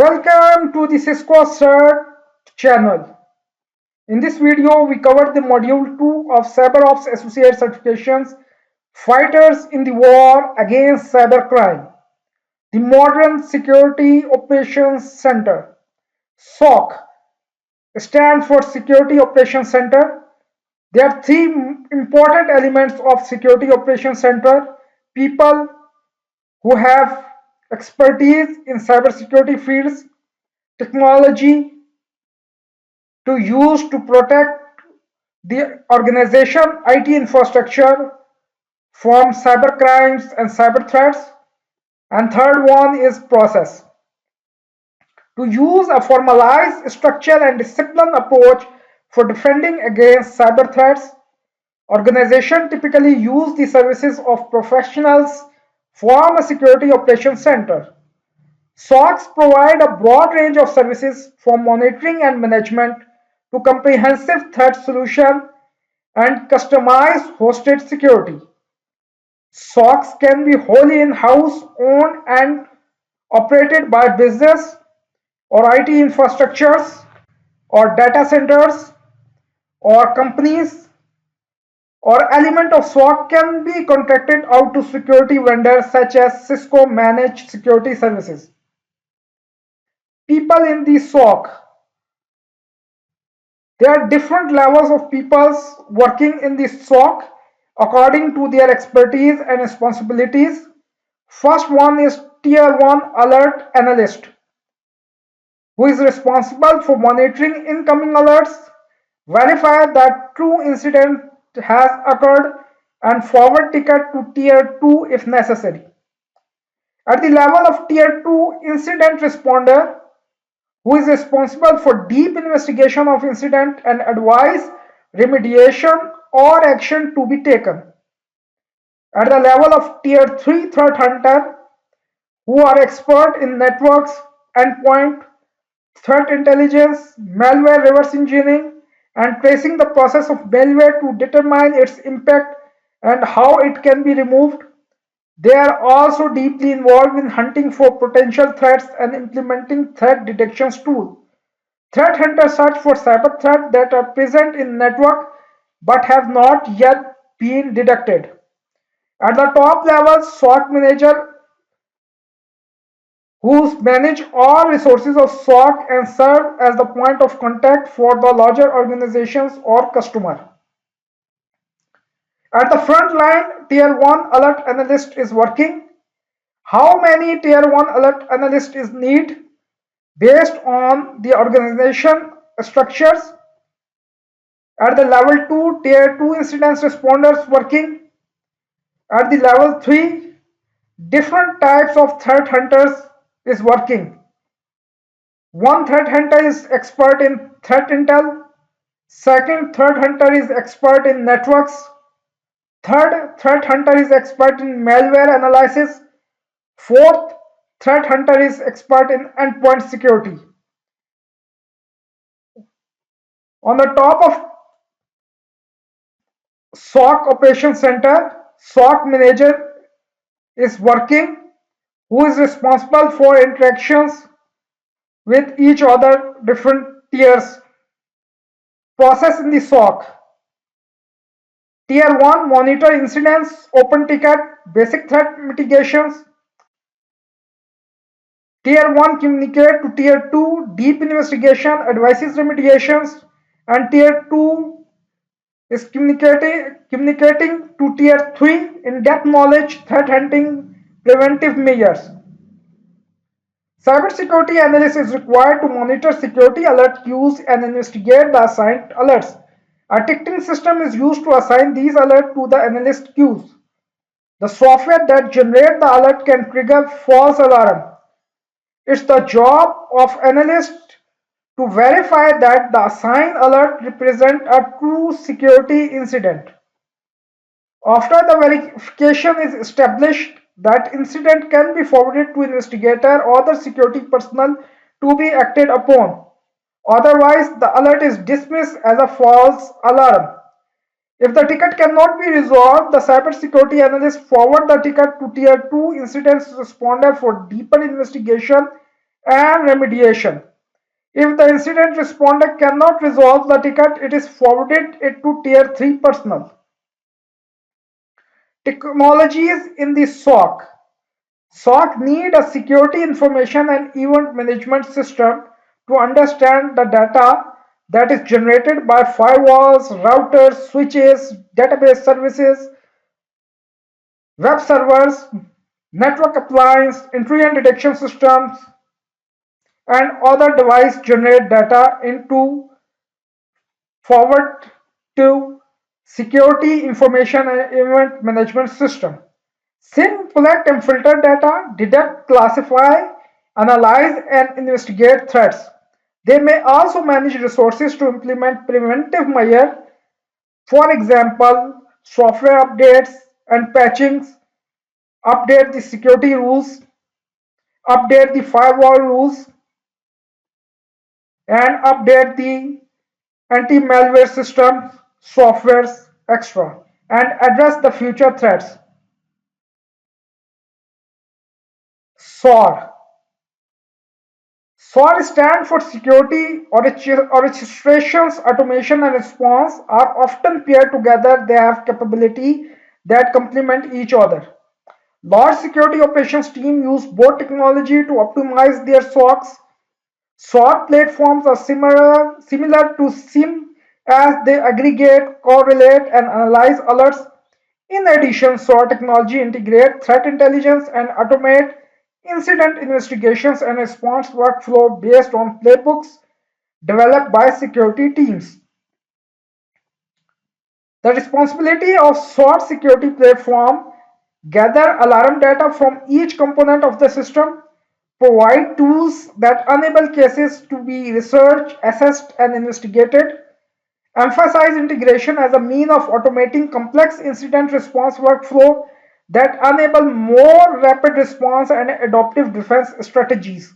Welcome to the Cisco CERT channel. In this video, we cover the module 2 of CyberOps Associate Certifications, Fighters in the War Against Cybercrime, the Modern Security Operations Center. SOC stands for Security Operations Center. There are three important elements of Security Operations Center: people who have expertise in cybersecurity fields, technology to use to protect the organization IT infrastructure from cyber crimes and cyber threats. And third one is process. To use a formalized structure and disciplined approach for defending against cyber threats, organizations typically use the services of professionals from a security operations center. SOCs provide a broad range of services from monitoring and management to comprehensive threat solution and customized hosted security. SOCs can be wholly in-house, owned and operated by business or IT infrastructures or data centers or companies, or element of SOC can be contracted out to security vendors such as Cisco Managed Security Services. People in the SOC. There are different levels of people working in the SOC according to their expertise and responsibilities. First one is Tier 1 Alert Analyst, who is responsible for monitoring incoming alerts, verify that true incident has occurred, and forward ticket to Tier 2 if necessary. At the level of Tier 2 Incident Responder, who is responsible for deep investigation of incident and advise remediation or action to be taken. At the level of Tier 3 Threat Hunter, who are expert in networks, endpoint, threat intelligence, malware reverse engineering, and tracing the process of malware to determine its impact and how it can be removed. They are also deeply involved in hunting for potential threats and implementing threat detection tools. Threat hunters search for cyber threats that are present in network but have not yet been detected. At the top level, SOC manager who manage all resources of SOC and serve as the point of contact for the larger organizations or customer. At the front line, Tier 1 Alert Analyst is working. How many Tier 1 Alert Analyst is need based on the organization structures? At the level 2, Tier 2 Incident Responders working. At the level 3, different types of threat hunters is working. One threat hunter is expert in threat intel. Second threat hunter is expert in networks. Third threat hunter is expert in malware analysis. Fourth threat hunter is expert in endpoint security. On the top of SOC Operation Center, SOC manager is working, who is responsible for interactions with each other different tiers. Process in the SOC. Tier 1 monitor incidents, open ticket, basic threat mitigations. Tier 1 communicate to Tier 2, deep investigation, advices remediations, and Tier 2 is communicating to Tier 3, in-depth knowledge, threat hunting, preventive measures. Cybersecurity analyst is required to monitor security alert queues and investigate the assigned alerts. A ticketing system is used to assign these alerts to the analyst queues. The software that generates the alert can trigger false alarm. It's the job of analyst to verify that the assigned alert represents a true security incident. After the verification is established, that incident can be forwarded to investigator or other security personnel to be acted upon. Otherwise, the alert is dismissed as a false alarm. If the ticket cannot be resolved, the cybersecurity analyst forward the ticket to Tier 2 incident responder for deeper investigation and remediation. If the incident responder cannot resolve the ticket, it is forwarded it to Tier 3 personnel. Technologies in the SOC. SOC need a security information and event management system to understand the data that is generated by firewalls, routers, switches, database services, web servers, network appliance, intrusion detection systems, and other device generate data into forward to security information and event management system. SIM collect and filter data, detect, classify, analyze, and investigate threats. They may also manage resources to implement preventive measures, for example, software updates and patchings, update the security rules, update the firewall rules, and update the anti-malware system, softwares, etc., and address the future threats. SOAR. SOAR stands for Security Orchestrations, Automation and Response are often paired together. They have capability that complement each other. Large security operations team use both technology to optimize their SOCs. SOAR platforms are similar to SIM as they aggregate, correlate, and analyze alerts. In addition, SOAR technology integrates threat intelligence and automate incident investigations and response workflow based on playbooks developed by security teams. The responsibility of SOAR security platform gather alarm data from each component of the system, provide tools that enable cases to be researched, assessed, and investigated, emphasize integration as a mean of automating complex incident response workflow that enable more rapid response and adaptive defense strategies,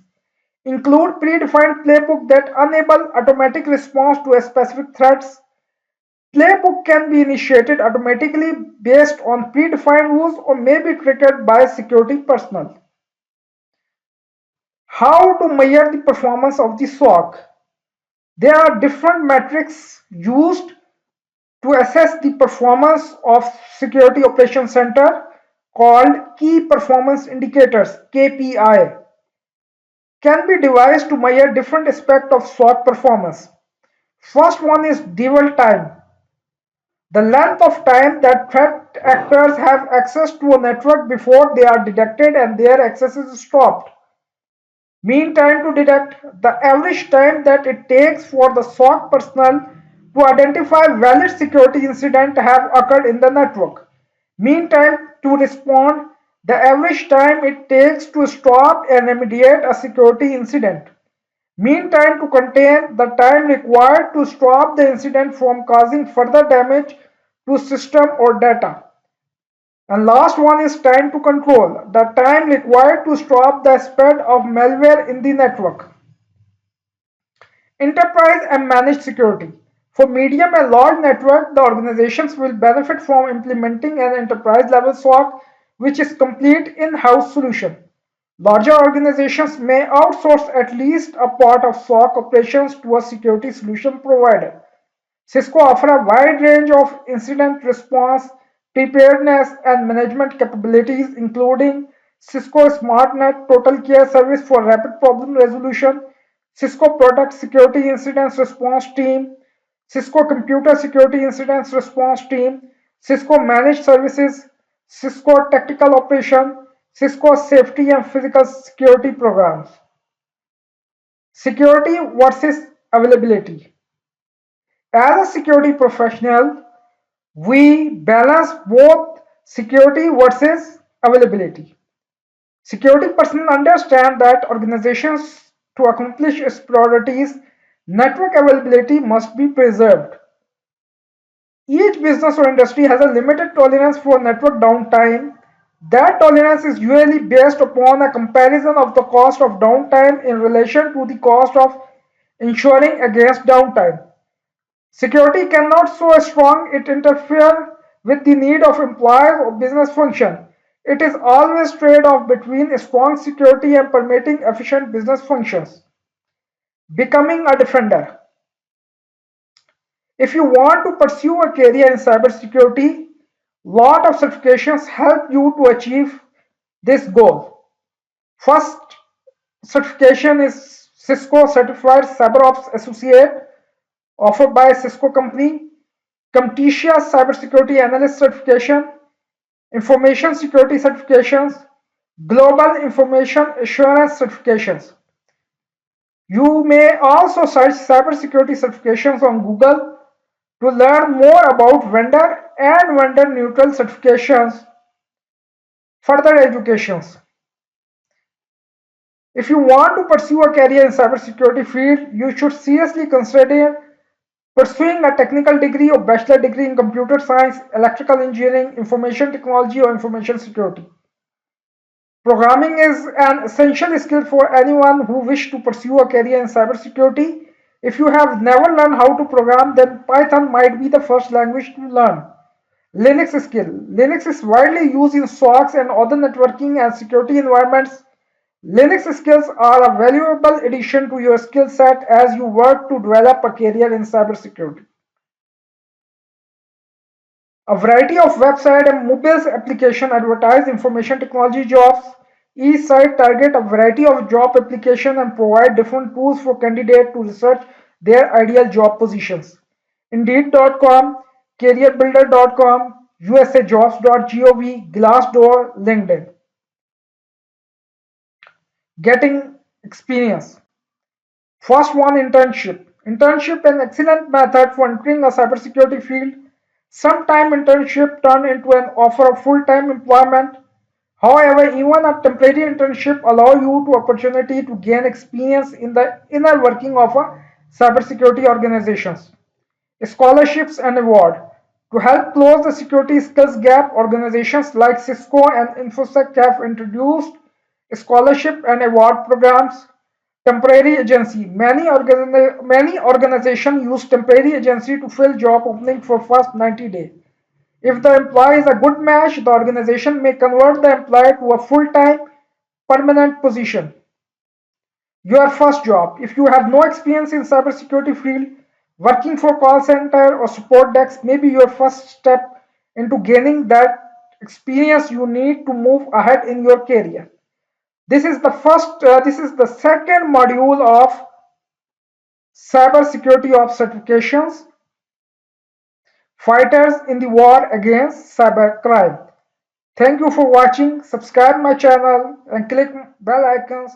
include predefined playbook that enable automatic response to specific threats. Playbook can be initiated automatically based on predefined rules or may be triggered by security personnel. How to measure the performance of the SOC? There are different metrics used to assess the performance of Security Operations Center called Key Performance Indicators (KPI) can be devised to measure different aspects of SOC performance. First one is dwell time, the length of time that threat actors have access to a network before they are detected and their access is stopped. Mean time to detect, the average time that it takes for the SOC personnel to identify valid security incidents have occurred in the network. Mean time to respond, the average time it takes to stop and remediate a security incident. Mean time to contain, the time required to stop the incident from causing further damage to system or data. And last one is time to control, the time required to stop the spread of malware in the network. Enterprise and managed security. For medium and large network, the organizations will benefit from implementing an enterprise level SOC, which is complete in-house solution. Larger organizations may outsource at least a part of SOC operations to a security solution provider. Cisco offers a wide range of incident response, preparedness, and management capabilities, including Cisco SmartNet Total Care Service for rapid problem resolution, Cisco Product Security Incident Response Team, Cisco Computer Security Incident Response Team, Cisco Managed Services, Cisco Tactical Operation, Cisco Safety and Physical Security Programs. Security versus availability. As a security professional, we balance both security versus availability. Security personnel understand that organizations to accomplish its priorities, network availability must be preserved. Each business or industry has a limited tolerance for network downtime. That tolerance is usually based upon a comparison of the cost of downtime in relation to the cost of ensuring against downtime. Security cannot so strong it interfere with the need of employees or business function. It is always trade-off between a strong security and permitting efficient business functions. Becoming a defender. If you want to pursue a career in cybersecurity, lot of certifications help you to achieve this goal. First certification is Cisco Certified CyberOps Associate offered by Cisco company, Camtasia Cybersecurity Analyst Certification, Information Security Certifications, Global Information Assurance Certifications. You may also search cybersecurity certifications on Google to learn more about vendor and vendor neutral certifications. Further educations. If you want to pursue a career in cybersecurity field, you should seriously consider pursuing a technical degree or bachelor degree in computer science, electrical engineering, information technology, or information security. Programming is an essential skill for anyone who wishes to pursue a career in cybersecurity. If you have never learned how to program, then Python might be the first language to learn. Linux skill. Linux is widely used in SOCs and other networking and security environments. Linux skills are a valuable addition to your skill set as you work to develop a career in cybersecurity. A variety of website and mobile application advertise information technology jobs. Each site target a variety of job application and provide different tools for candidates to research their ideal job positions. Indeed.com, careerbuilder.com, usajobs.gov, Glassdoor, LinkedIn. Getting experience. First one, internship. Internship an excellent method for entering a cybersecurity field. Sometime internship turn into an offer of full-time employment. However, even a temporary internship allow you to opportunity to gain experience in the inner working of a cybersecurity organizations. Scholarships and award. To help close the security skills gap, organizations like Cisco and InfoSec have introduced scholarship and award programs. Temporary agency. Many organizations use temporary agency to fill job opening for first 90 days. If the employee is a good match, the organization may convert the employee to a full-time permanent position. Your first job. If you have no experience in cybersecurity field, working for call center or support desk may be your first step into gaining that experience you need to move ahead in your career. This is the second module of cybersecurity of certifications, fighters in the war against cybercrime. Thank you for watching. Subscribe my channel and click bell icons